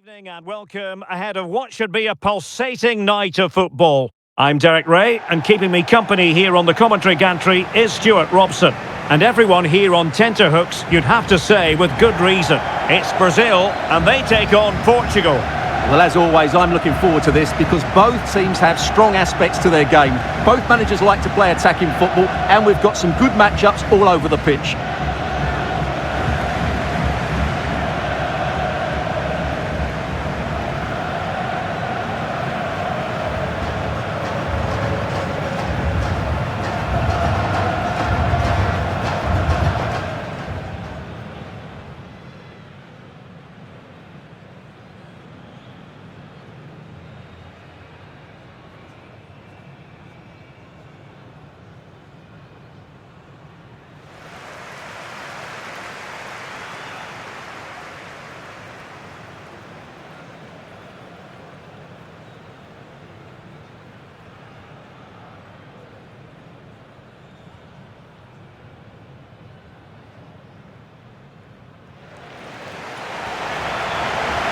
Evening and welcome ahead of what should be a pulsating night of football. I'm Derek Ray, and keeping me company here on the commentary gantry is Stuart Robson. And everyone here on tenterhooks, you'd have to say with good reason. It's Brazil, and they take on Portugal. Well, as always, I'm looking forward to this because both teams have strong aspects to their game. Both managers like to play attacking football, and we've got some good matchups all over the pitch.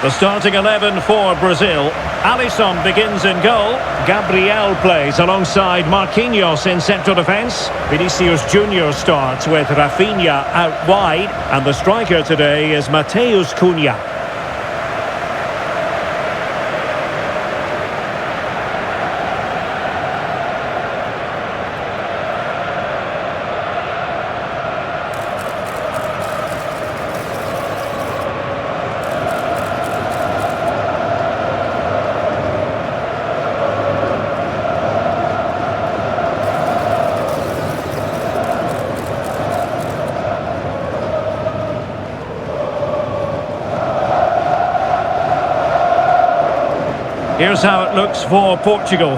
The starting 11 for Brazil. Alisson begins in goal. Gabriel plays alongside Marquinhos in central defence. Vinicius Junior starts with Rafinha out wide. And the striker today is Matheus Cunha. Here's how it looks for Portugal.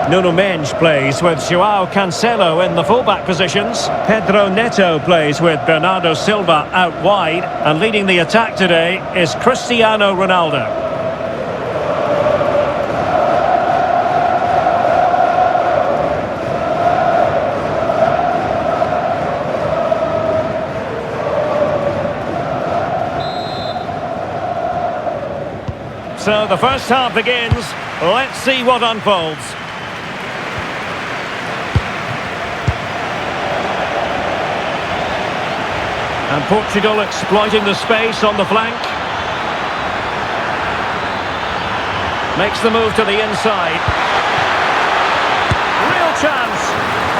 Nuno Mendes plays with João Cancelo in the fullback positions. Pedro Neto plays with Bernardo Silva out wide. And leading the attack today is Cristiano Ronaldo. So the first half begins. Let's see what unfolds. And Portugal exploiting the space on the flank. Makes the move to the inside. Real chance.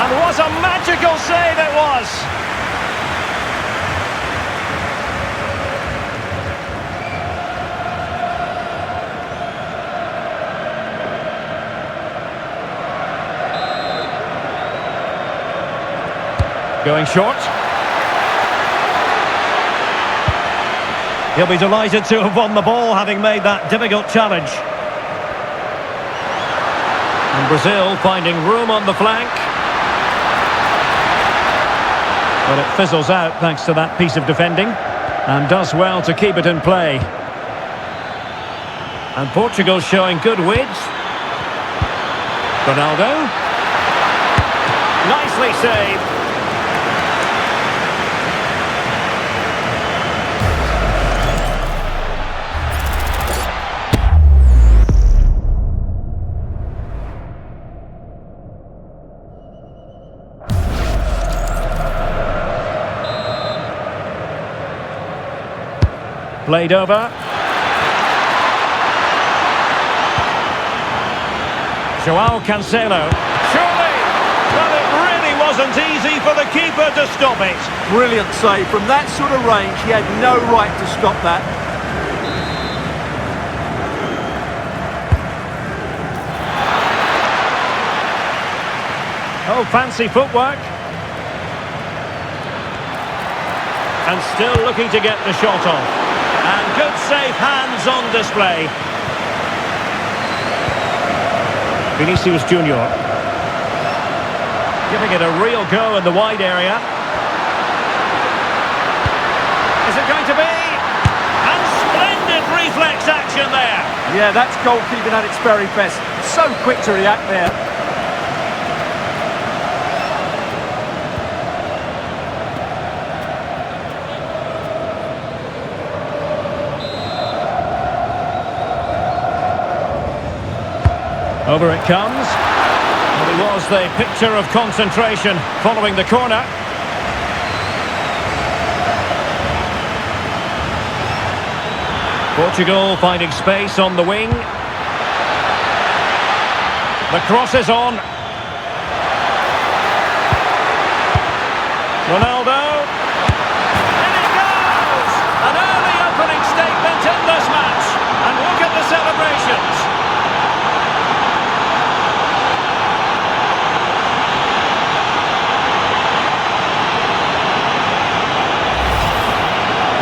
And what a magical save it was. Going short. He'll be delighted to have won the ball, having made that difficult challenge. And Brazil finding room on the flank. But it fizzles out thanks to that piece of defending. And does well to keep it in play. And Portugal showing good width. Ronaldo. Nicely saved. Played over. João Cancelo. Surely! Well, it really wasn't easy for the keeper to stop it. Brilliant save. From that sort of range, he had no right to stop that. Oh, fancy footwork. And still looking to get the shot off. And good safe hands on display. Vinicius Junior. Giving it a real go in the wide area. Is it going to be? And splendid reflex action there. Yeah, that's goalkeeping at its very best. So quick to react there. Over it comes. Well, it was the picture of concentration following the corner. Portugal finding space on the wing. The cross is on. Ronaldo. In it goes! An early opening statement in this match. And look at the celebrations.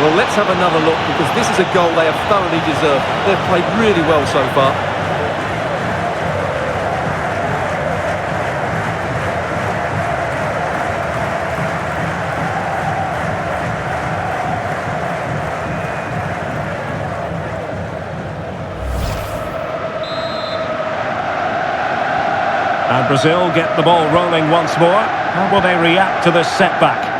Well, let's have another look, because this is a goal they have thoroughly deserved. They've played really well so far. And Brazil get the ball rolling once more. How will they react to this setback?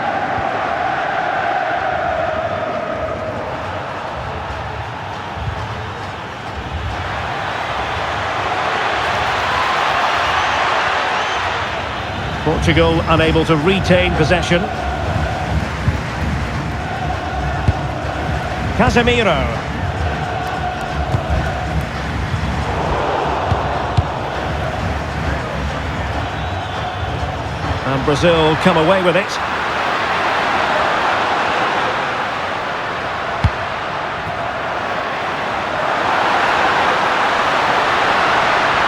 Portugal unable to retain possession. Casemiro. And Brazil come away with it.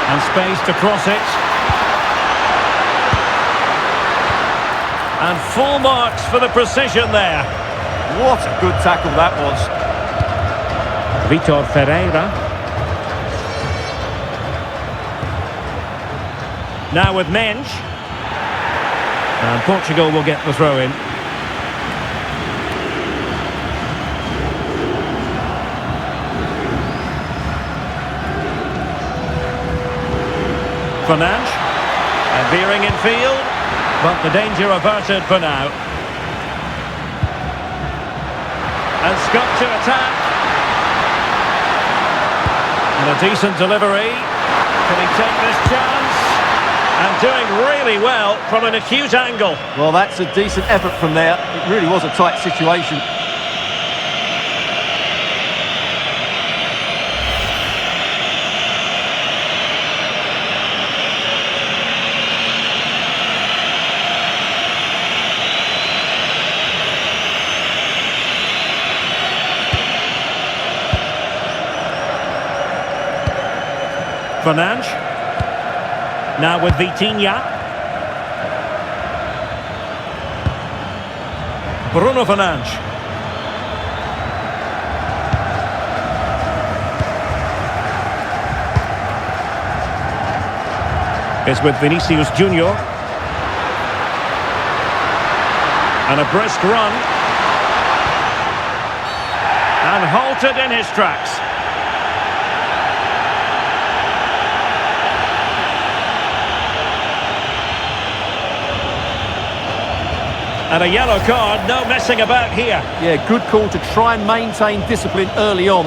And space to cross it. And full marks for the precision there. What a good tackle that was. Vitor Ferreira. Now with Mensch. And Portugal will get the throw in. Fernandes. And veering in field. But the danger averted for now. And Scott to attack. And a decent delivery. Can he take this chance? And doing really well from an acute angle. Well, that's a decent effort from there. It really was a tight situation. Fernandes. Now with Vitinha. Bruno Fernandes. It's with Vinicius Junior. And a brisk run. And halted in his tracks. And a yellow card, no messing about here. Yeah, good call to try and maintain discipline early on.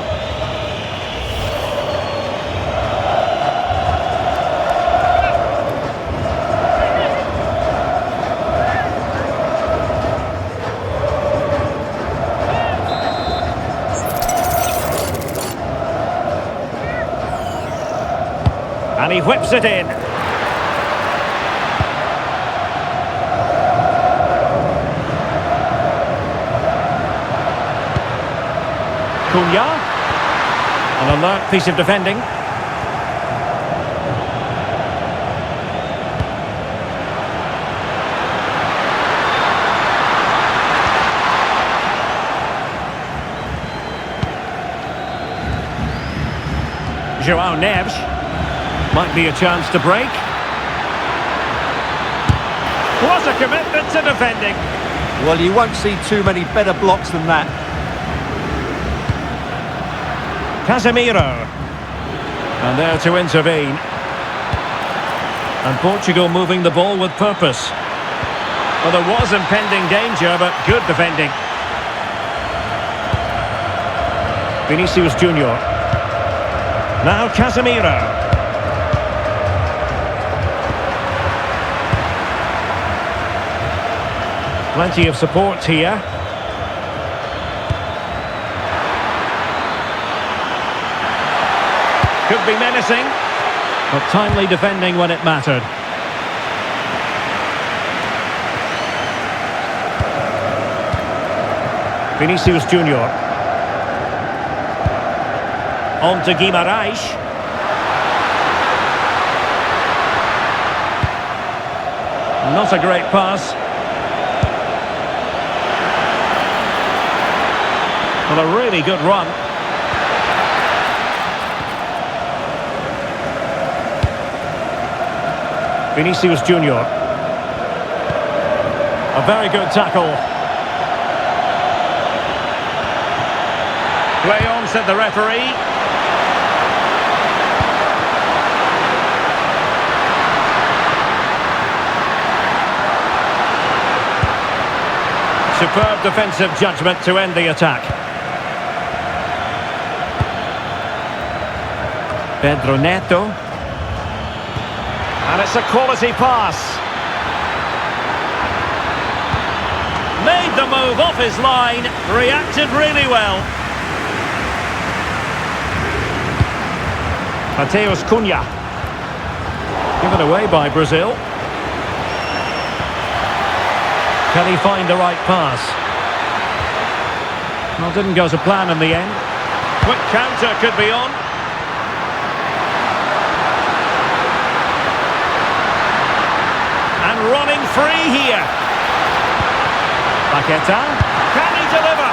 And he whips it in. Cunha. An alert piece of defending. João Neves. Might be a chance to break. What a commitment to defending. Well, you won't see too many better blocks than that. Casemiro. And there to intervene. And Portugal moving the ball with purpose. Well, there was impending danger, but good defending. Vinicius Junior. Now Casemiro. Plenty of support here. Could be menacing, but timely defending when it mattered. Vinicius Junior. On to Guimarães. Not a great pass. Well, a really good run. Vinicius Junior. A very good tackle. Play on, said the referee. Superb defensive judgment to end the attack. Pedro Neto. And it's a quality pass. Made the move off his line. Reacted really well. Mateus Cunha. Given away by Brazil. Can he find the right pass? Well, didn't go to plan in the end. Quick counter could be on. And running free here. Paqueta. Can he deliver?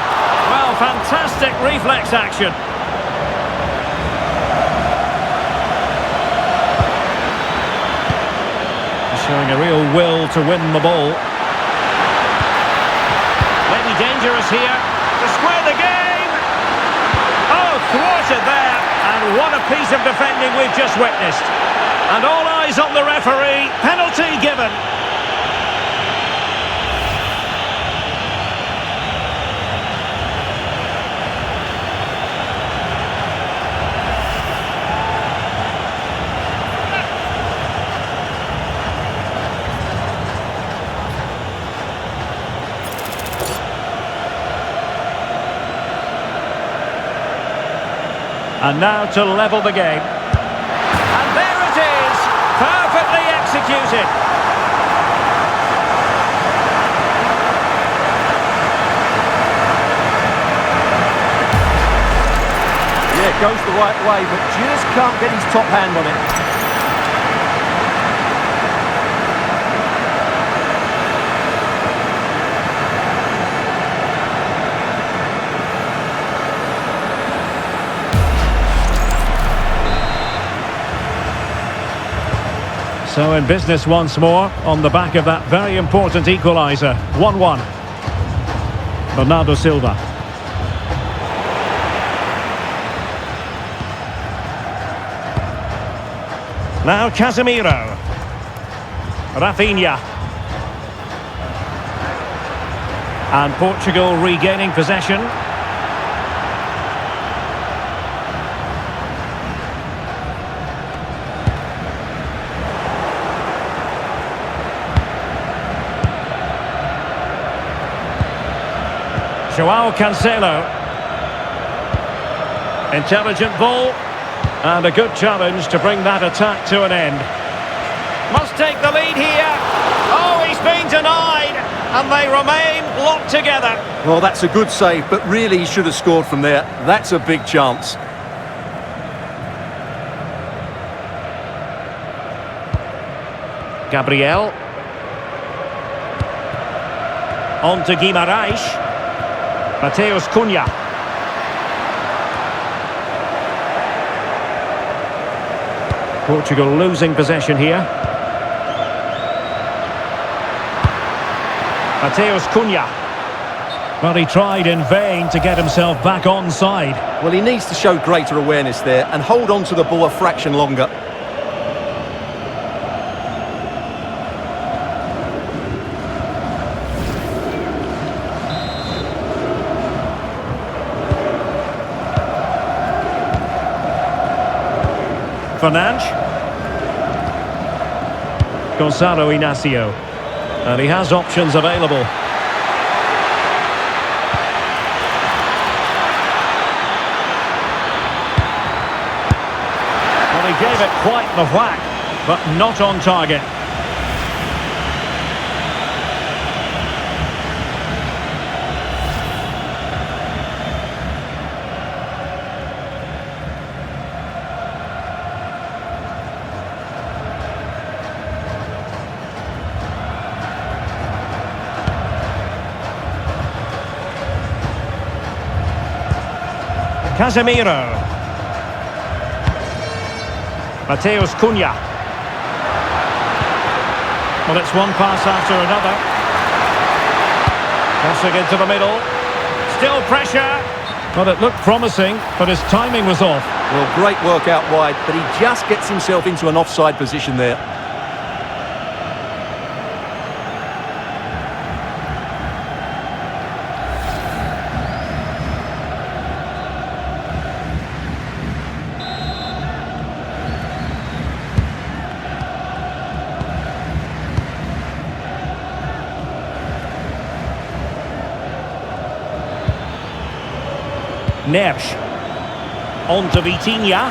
Well, fantastic reflex action. Showing a real will to win the ball. Maybe dangerous here to square the game. Oh, thwarted there. And what a piece of defending we've just witnessed. And all eyes on the referee. Penalty given. And now to level the game. And there it is! Perfectly executed. Yeah, it goes the right way, but just can't get his top hand on it. So in business once more, on the back of that very important equaliser. 1-1. Bernardo Silva. Now Casemiro. Rafinha. And Portugal regaining possession. João Cancelo. Intelligent ball. And a good challenge to bring that attack to an end. Must take the lead here. Oh, he's been denied. And they remain locked together. Well, that's a good save, but really he should have scored from there. That's a big chance. Gabriel. On to Guimarães. Mateus Cunha. Portugal losing possession here. Mateus Cunha. Well, he tried in vain to get himself back onside. Well, he needs to show greater awareness there and hold on to the ball a fraction longer. Fernandes. Gonzalo Inacio. And he has options available. gave it quite the whack, but not on target. Casemiro. Mateus Cunha. Well, it's one pass after another. Crossing into the middle. Still pressure. Well, it looked promising, but his timing was off. Well, great work out wide, but he just gets himself into an offside position there. Nersch. On to Vitinha.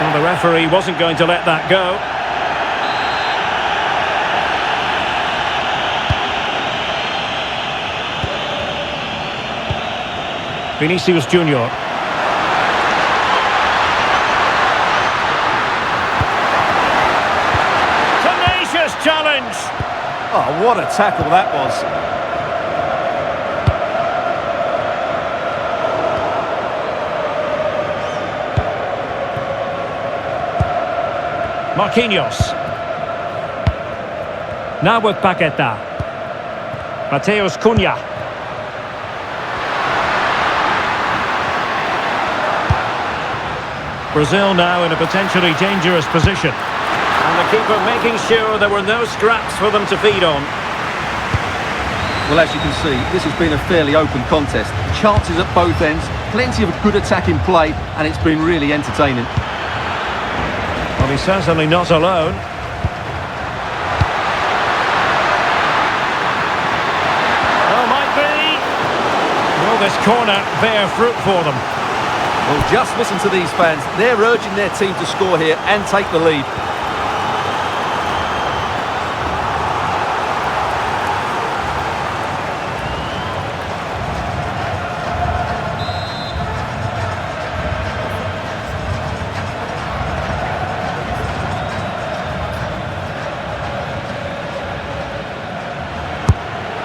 Well, the referee wasn't going to let that go. Vinicius Junior. Tenacious challenge. Oh, what a tackle that was. Marquinhos. Now with Paqueta. Mateus Cunha. Brazil now in a potentially dangerous position. And the keeper making sure there were no scraps for them to feed on. Well, as you can see, this has been a fairly open contest. Chances at both ends, plenty of good attacking play, and it's been really entertaining. Well, he's certainly not alone. Oh, might be. Will this corner bear fruit for them? Well, just listen to these fans. They're urging their team to score here and take the lead.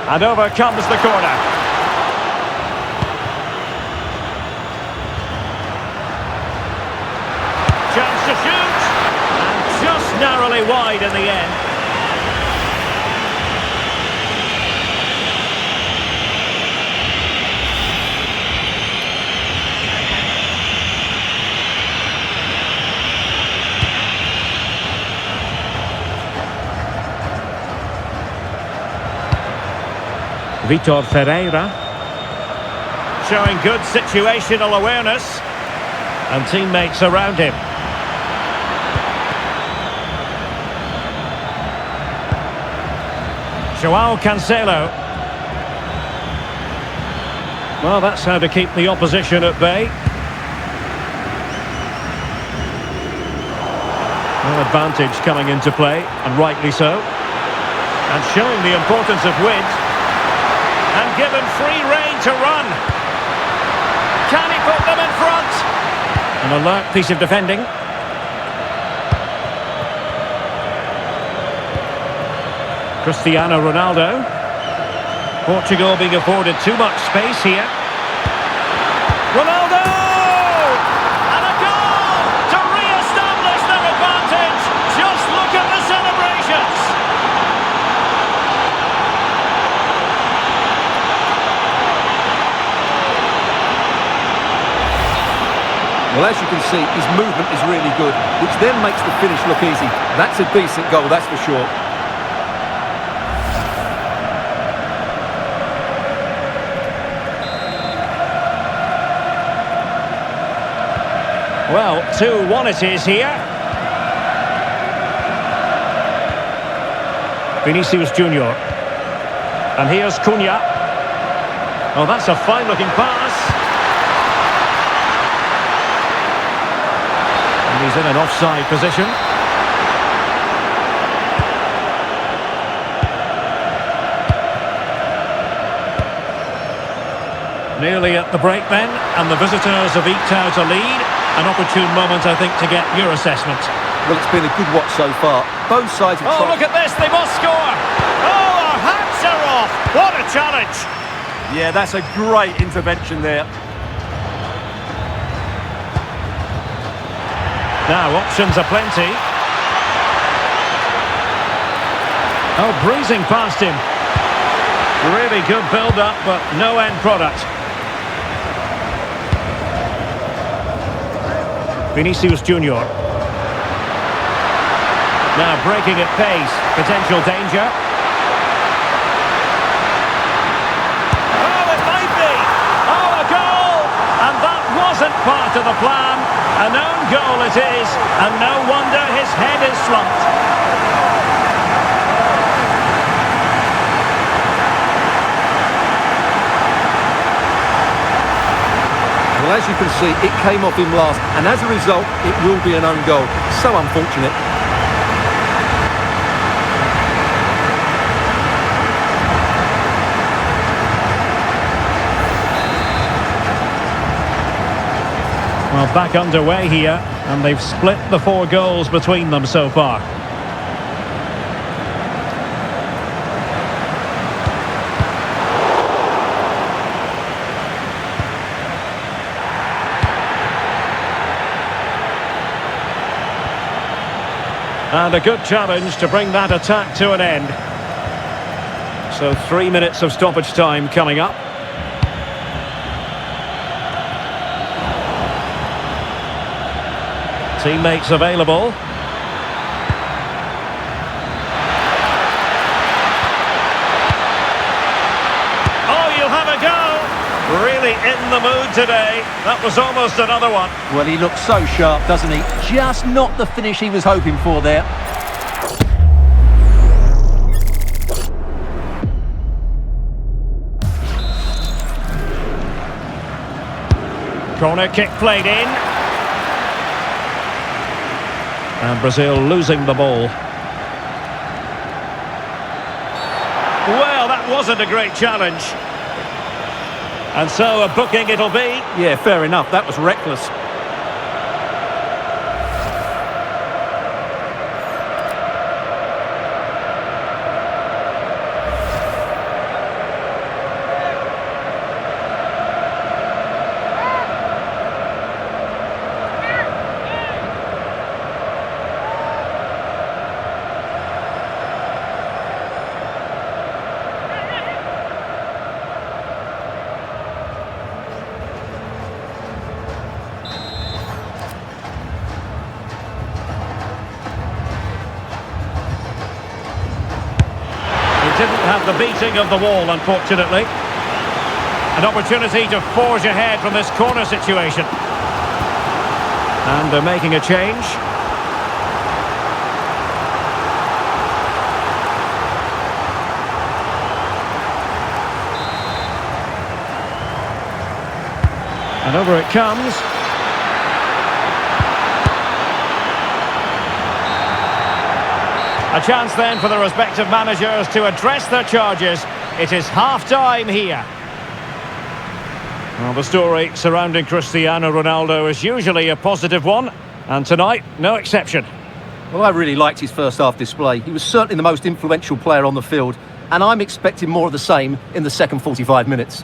And over comes the corner. Chance to shoot. And just narrowly wide in the end. Vitor Ferreira, showing good situational awareness, and teammates around him. João Cancelo. Well, that's how to keep the opposition at bay. Well, advantage coming into play, and rightly so. And showing the importance of width. And given free rein to run. Can he put them in front? An alert piece of defending. Cristiano Ronaldo. Portugal being afforded too much space here. Ronaldo! And a goal to re-establish their advantage. Just look at the celebrations. Well, as you can see, his movement is really good, which then makes the finish look easy. That's a decent goal, that's for sure. Well, 2-1 it is here. Vinicius Junior. And here's Cunha. Oh, that's a fine-looking pass. And he's in an offside position. Nearly at the break then, and the visitors have eked out a lead. An opportune moment, I think, to get your assessment. Well, it's been a good watch so far. Both sides have Oh, look at this, they must score! Oh, our hats are off! What a challenge! Yeah, that's a great intervention there. Now, options are plenty. Oh, breezing past him. Really good build-up, but no end product. Vinicius Junior. Now breaking at pace, potential danger. Oh, it might be! Oh, a goal! And that wasn't part of the plan. An own goal it is, and no wonder his head is slumped. Well, as you can see, it came off him last, and as a result, it will be an own goal. So unfortunate. Well, back underway here, and they've split the 4 goals between them so far. And a good challenge to bring that attack to an end. So 3 minutes of stoppage time coming up. Teammates available. Oh, you'll have a go! Really in the mood today. That was almost another one. Well, he looks so sharp, doesn't he? Just not the finish he was hoping for there. Corner kick played in. And Brazil losing the ball. Well, that wasn't a great challenge. And so a booking it'll be. Yeah, fair enough. That was reckless. Didn't have the beating of the wall, unfortunately. An opportunity to forge ahead from this corner situation. And they're making a change. And over it comes. A chance then for the respective managers to address their charges. It is half-time here. Well, the story surrounding Cristiano Ronaldo is usually a positive one, and tonight, no exception. Well, I really liked his first half display. He was certainly the most influential player on the field, and I'm expecting more of the same in the second 45 minutes.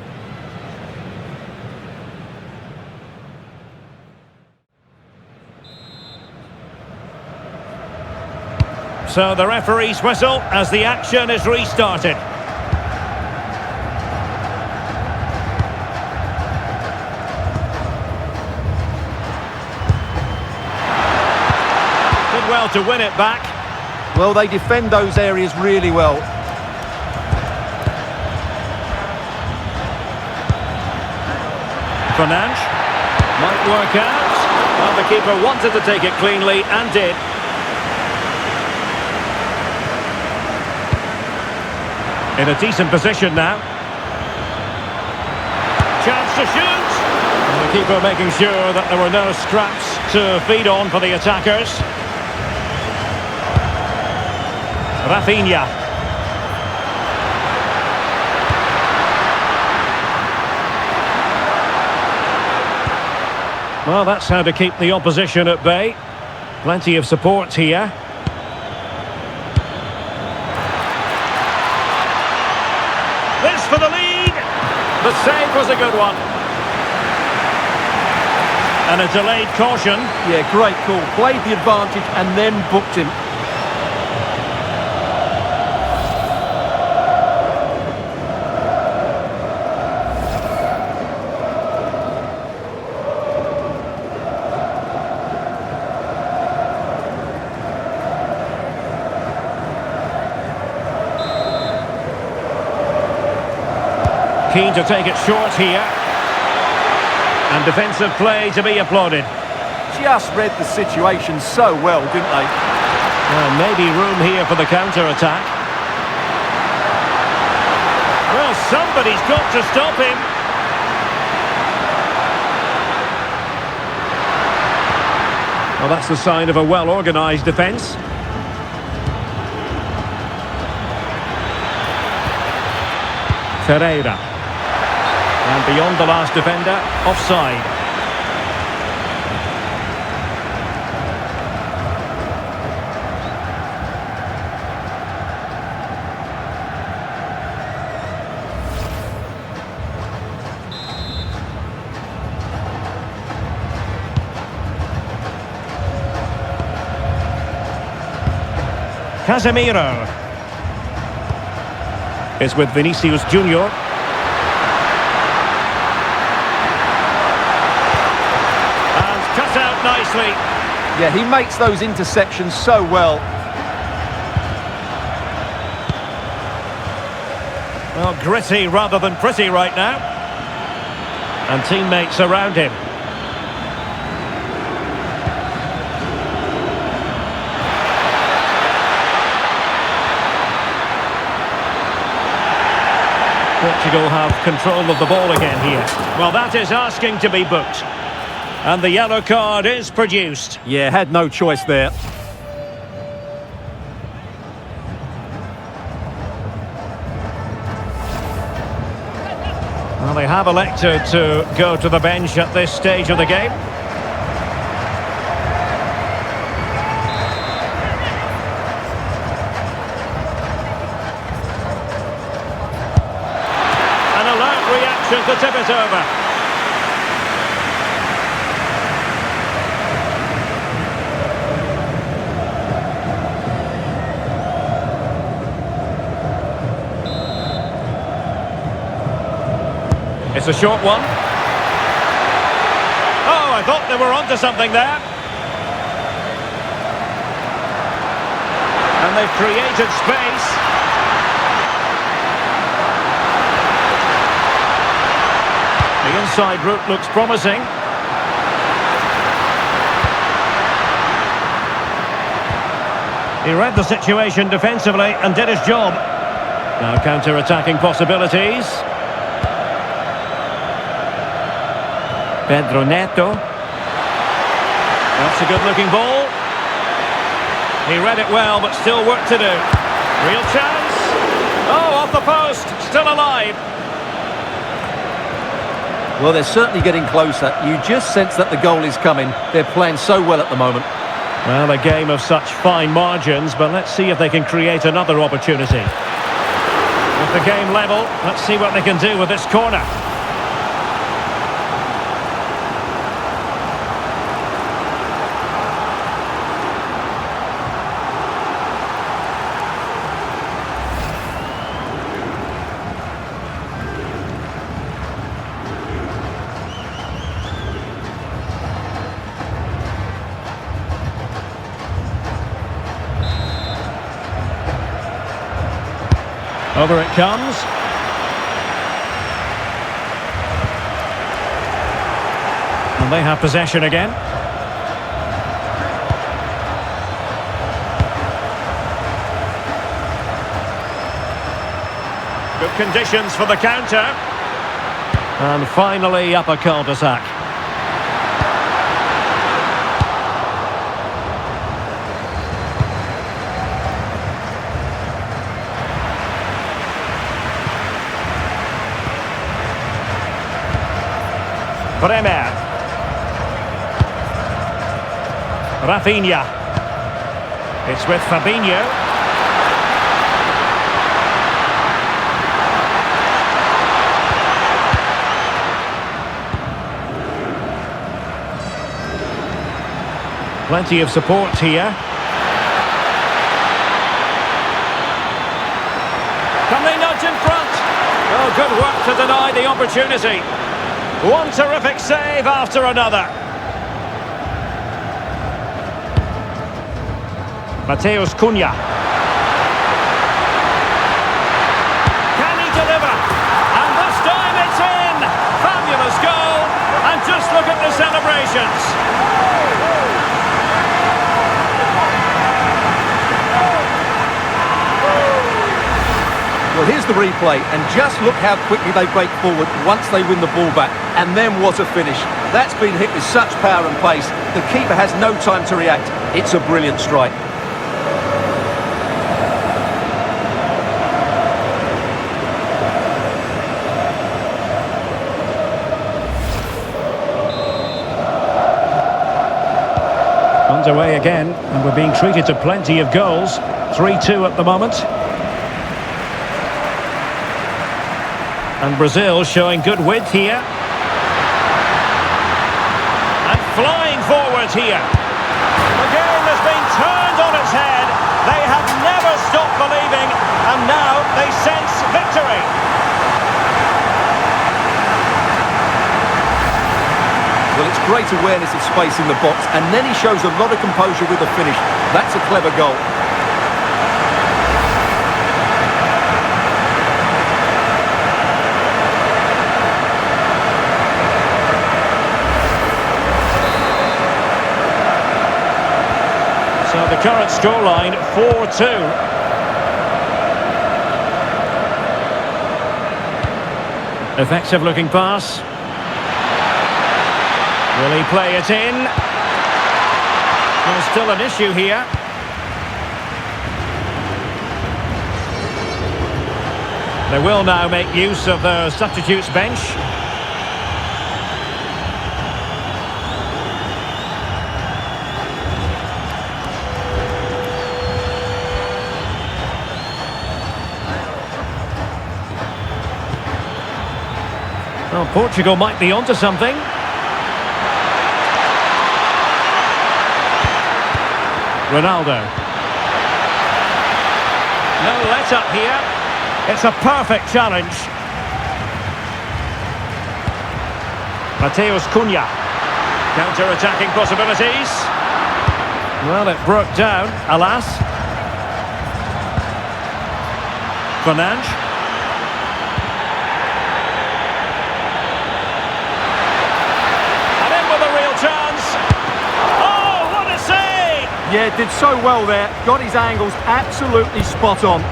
So the referee's whistle as the action is restarted. Did well to win it back. Well, they defend those areas really well. Fernandes might work out. Well, the keeper wanted to take it cleanly and did. In a decent position now. Chance to shoot. And the keeper making sure that there were no scraps to feed on for the attackers. Rafinha. Well, that's how to keep the opposition at bay. Plenty of support here. This for the lead. The save was a good one. And a delayed caution. Yeah, great call. Played the advantage and then booked him. Keen to take it short here. And defensive play to be applauded. Just read the situation so well, didn't they? Well, maybe room here for the counter-attack. Well, somebody's got to stop him. Well, that's the sign of a well-organised defence. Ferreira. And beyond the last defender, offside. Casemiro is with Vinicius Junior. Nicely. Yeah, he makes those interceptions so well. Well, gritty rather than pretty right now. And teammates around him. Portugal have control of the ball again here. Well, that is asking to be booked. And the yellow card is produced. Yeah, had no choice there. Well, they have elected to go to the bench at this stage of the game. An alert reaction to tip it over. It's a short one. Oh, I thought they were onto something there. And they've created space. The inside route looks promising. He read the situation defensively and did his job. Now counter-attacking possibilities. Pedro Neto. That's a good-looking ball. He read it well, but still work to do. Real chance. Oh, off the post. Still alive. Well, they're certainly getting closer. You just sense that the goal is coming. They're playing so well at the moment. Well, a game of such fine margins, but let's see if they can create another opportunity. With the game level, let's see what they can do with this corner. Over it comes. And they have possession again. Good conditions for the counter. And finally up a cul-de-sac. Bremer. Rafinha. It's with Fabinho. Plenty of support here. Can they nudge in front? Oh, good work to deny the opportunity. One terrific save after another. Mateus Cunha. Can he deliver? And this time it's in! Fabulous goal! And just look at the celebrations. Well, here's the replay, and just look how quickly they break forward once they win the ball back. And then what a finish. That's been hit with such power and pace. The keeper has no time to react. It's a brilliant strike. Underway again, and we're being treated to plenty of goals. 3-2 at the moment. And Brazil showing good width here. And flying forwards here. The game has been turned on its head. They have never stopped believing, and now they sense victory. Well, it's great awareness of space in the box, and then he shows a lot of composure with the finish. That's a clever goal. So the current scoreline, 4-2. Effective looking pass. Will he play it in? There's still an issue here. They will now make use of their substitutes bench. Well, Portugal might be onto something. Ronaldo. No let-up here. It's a perfect challenge. Mateus Cunha. Counter-attacking possibilities. Well, it broke down, alas. Fernandes. Yeah, did so well there. Got his angles absolutely spot on.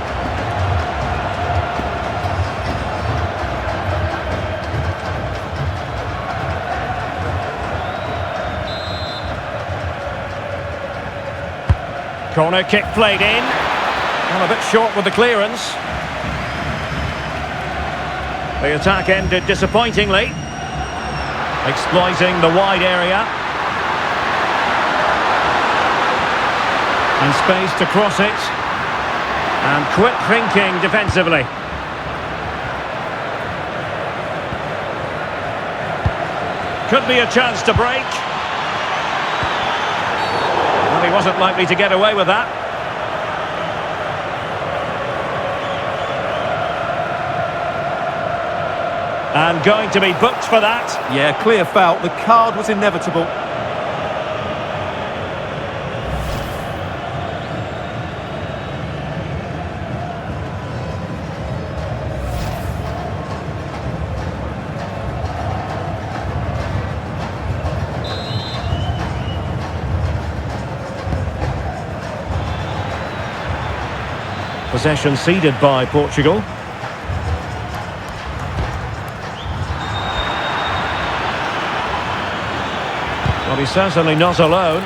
Corner kick played in. Well, a bit short with the clearance. The attack ended disappointingly. Exploiting the wide area. And space to cross it. And quick thinking defensively. Could be a chance to break. Well, he wasn't likely to get away with that. And going to be booked for that. Yeah, clear foul. The card was inevitable. Possession ceded by Portugal. Well, he's certainly not alone.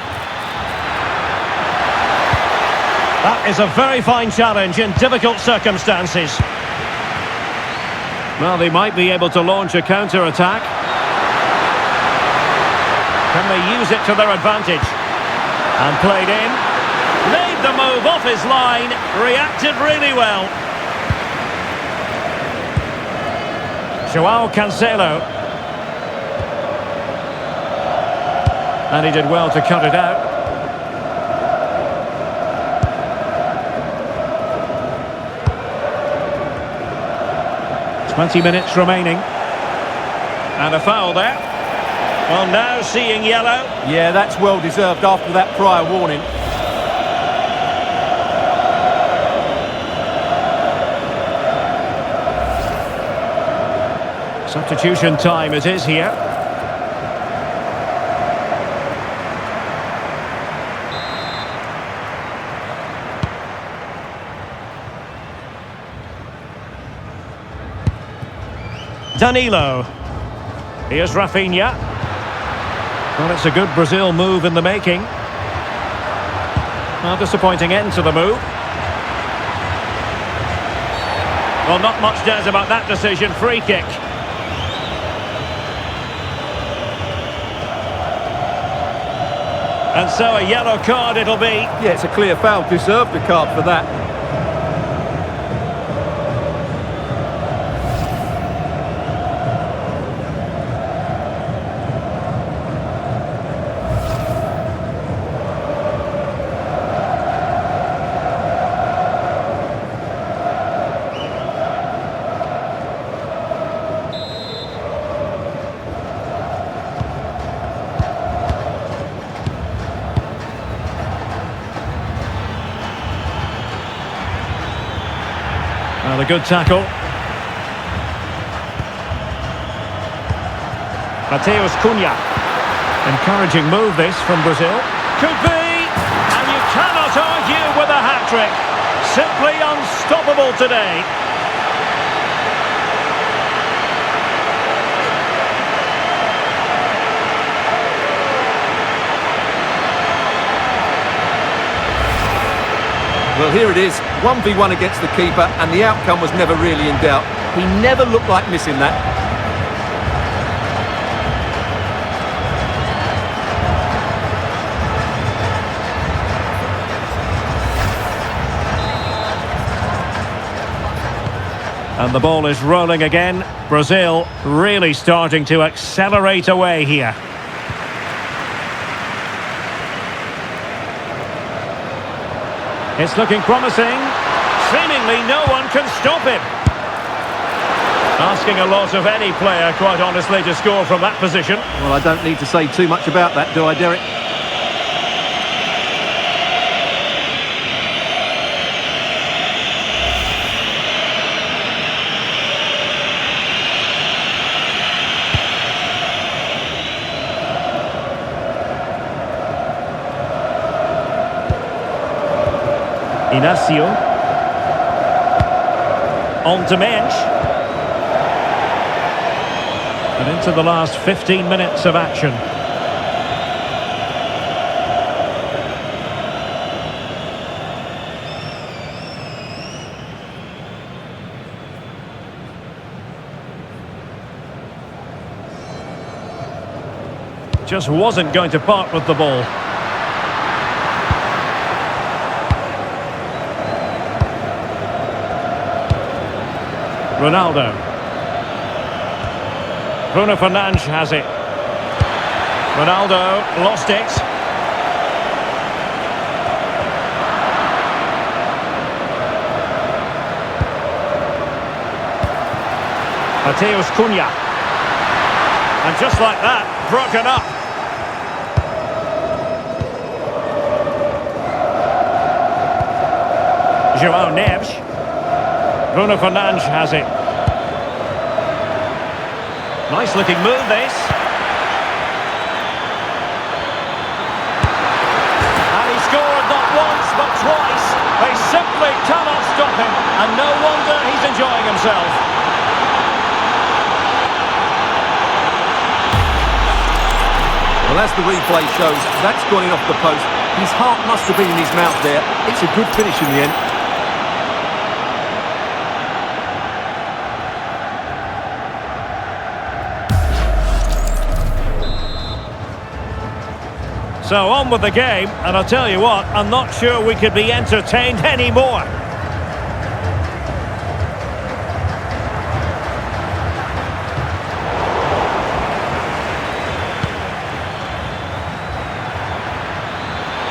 That is a very fine challenge in difficult circumstances. Well, they might be able to launch a counter-attack. Can they use it to their advantage? And played in. Made the move off his line. Reacted really well. João Cancelo. And he did well to cut it out. 20 minutes remaining. And a foul there. Well, now seeing yellow. Yeah, that's well deserved after that prior warning. Substitution time it is here. Danilo. Here's Rafinha. Well, it's a good Brazil move in the making. Well, disappointing end to the move. Well, not much doubt about that decision. Free kick. And so a yellow card it'll be. Yeah, it's a clear foul. Deserved a card for that. Well, a good tackle. Mateus Cunha. Encouraging move this from Brazil. Could be! And you cannot argue with a hat-trick. Simply unstoppable today. Well, here it is, 1v1 against the keeper, and the outcome was never really in doubt. He never looked like missing that. And the ball is rolling again. Brazil really starting to accelerate away here. It's looking promising. Seemingly no one can stop him. Asking a lot of any player, quite honestly, to score from that position. Well, I don't need to say too much about that, do I, Derek? Inacio. On to Mensch. And into the last 15 minutes of action. Just wasn't going to part with the ball. Ronaldo. Bruno Fernandes has it. Ronaldo lost it. Mateus Cunha. And just like that, broken up. João Neves. Bruno Fernandes has it. Nice looking move this. And he scored not once but twice. They simply cannot stop him. And no wonder he's enjoying himself. Well, as the replay shows, that's gone in off the post. His heart must have been in his mouth there. It's a good finish in the end. So on with the game, and I'll tell you what, I'm not sure we could be entertained anymore.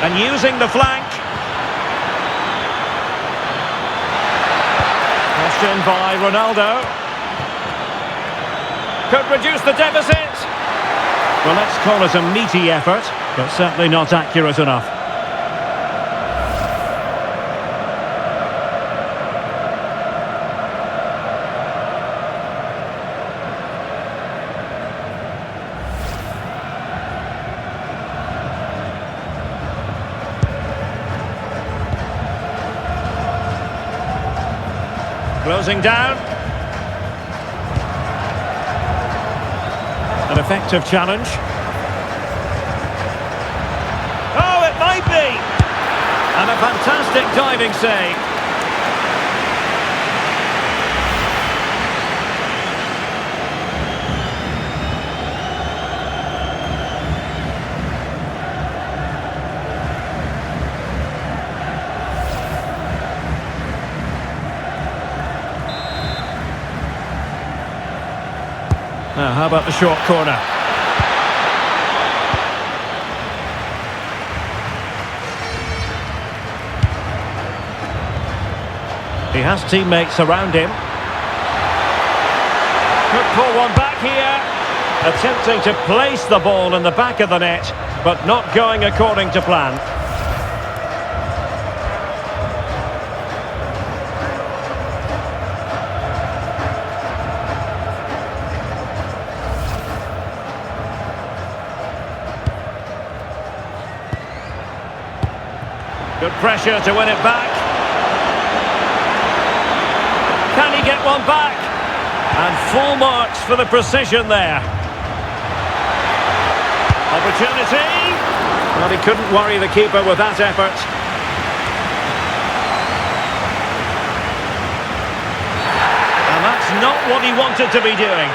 And using the flank. Crossed in by Ronaldo. Could reduce the deficit. Well, let's call it a meaty effort, but certainly not accurate enough. Closing down. An effective challenge. Oh, it might be! And a fantastic diving save. Now, how about the short corner? He has teammates around him. Could pull one back here. Attempting to place the ball in the back of the net, but not going according to plan. Good pressure to win it back. Can he get one back? And full marks for the precision there. Opportunity. Well, he couldn't worry the keeper with that effort. And that's not what he wanted to be doing.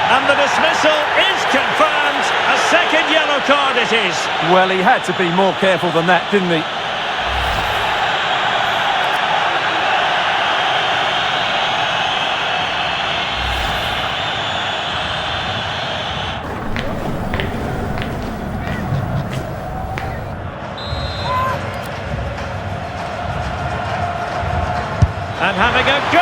And the dismissal is confirmed. A second yellow card it is. Well, he had to be more careful than that, didn't he? And having a go!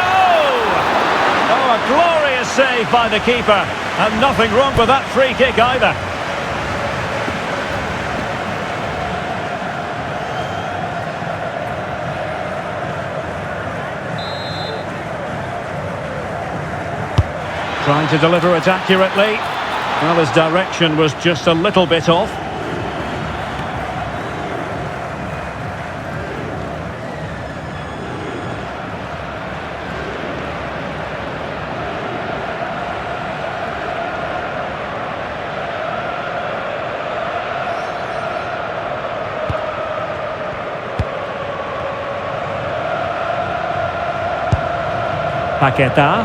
Oh, a glorious save by the keeper. And nothing wrong with that free kick either. Trying to deliver it accurately. Well, his direction was just a little bit off. Paqueta.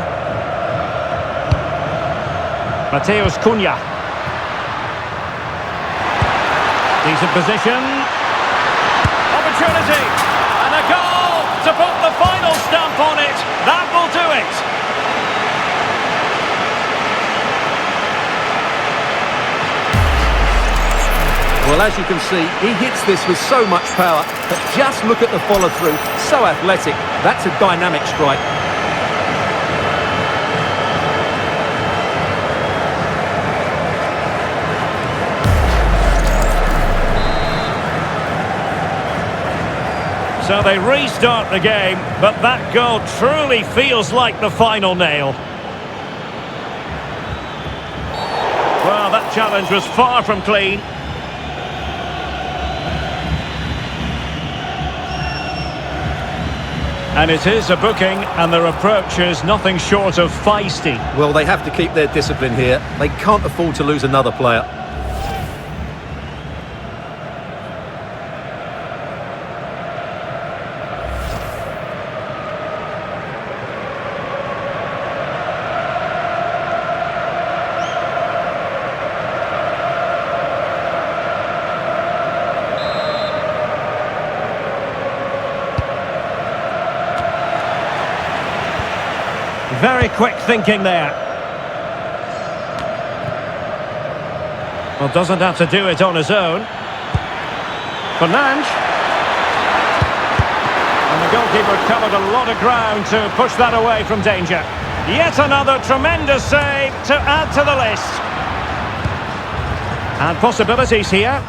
Mateus Cunha. Decent position. Opportunity. And a goal to put the final stamp on it. That will do it. Well, as you can see, he hits this with so much power, but just look at the follow-through. So athletic. That's a dynamic strike. So they restart the game, but that goal truly feels like the final nail. Well, that challenge was far from clean. And it is a booking, and their approach is nothing short of feisty. Well, they have to keep their discipline here. They can't afford to lose another player. Very quick thinking there. Well, doesn't have to do it on his own. Fernandes. And the goalkeeper covered a lot of ground to push that away from danger. Yet another tremendous save to add to the list. And possibilities here.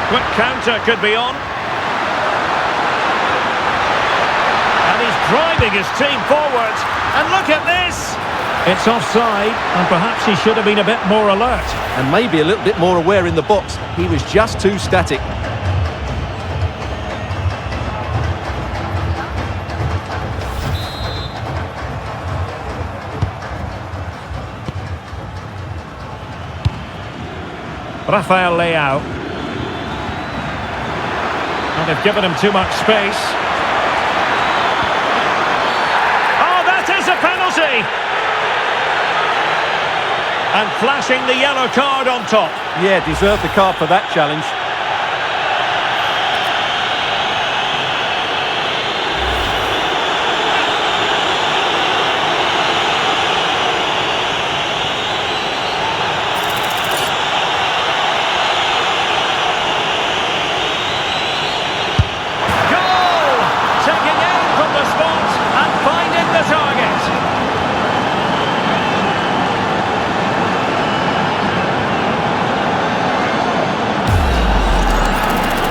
Quick counter could be on. And he's driving his team forward. And look at this! It's offside, and perhaps he should have been a bit more alert. And maybe a little bit more aware in the box. He was just too static. Rafael Leao. And they've given him too much space. Oh, that is a penalty! And flashing the yellow card on top. Yeah, deserved the card for that challenge.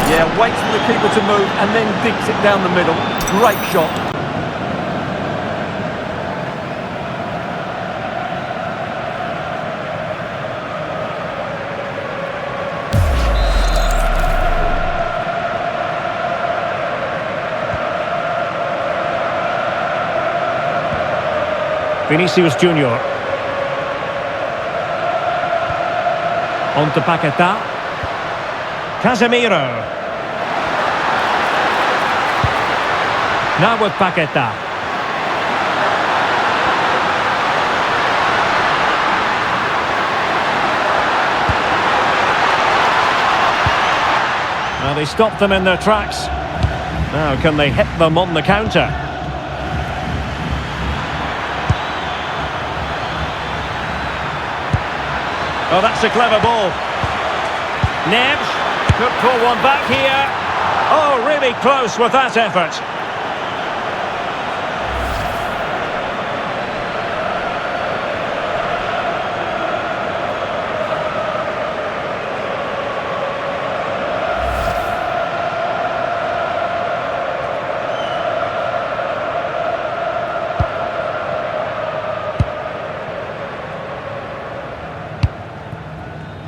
Yeah, waits for the keeper to move and then digs it down the middle. Great shot. Vinicius Junior. On to Paquetá. Casemiro. Now with Paquetá. Now they stopped them in their tracks. Now can they hit them on the counter? Oh, that's a clever ball. Neves could pull one back here. Oh, really close with that effort.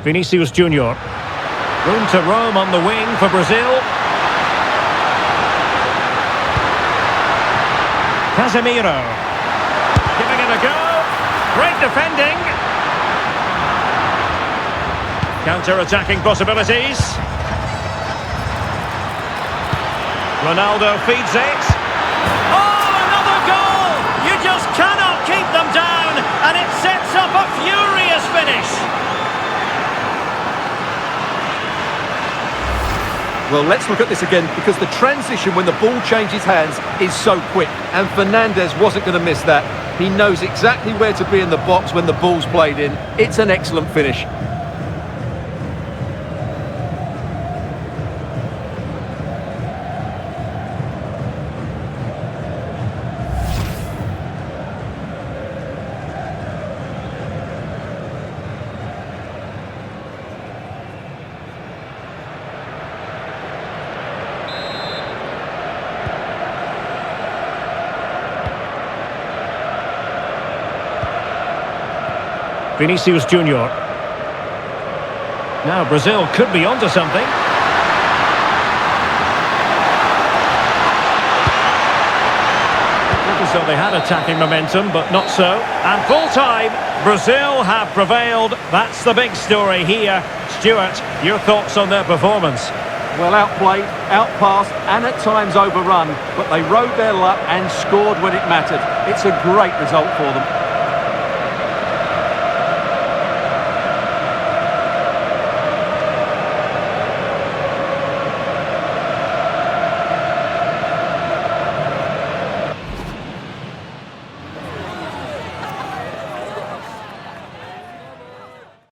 Vinicius Junior. Room to roam on the wing for Brazil. Casemiro. Giving it a go. Great defending. Counter-attacking possibilities. Ronaldo feeds it. Oh, another goal! You just cannot keep them down, and it sets up a furious finish. Well, let's look at this again, because the transition when the ball changes hands is so quick, and Fernandes wasn't going to miss that. He knows exactly where to be in the box when the ball's played in. It's an excellent finish. Vinicius Junior. Now Brazil could be onto something. So they had attacking momentum, but not so. And full time, Brazil have prevailed. That's the big story here. Stuart, your thoughts on their performance? Well, outplayed, outpassed, and at times overrun, but they rode their luck and scored when it mattered. It's a great result for them.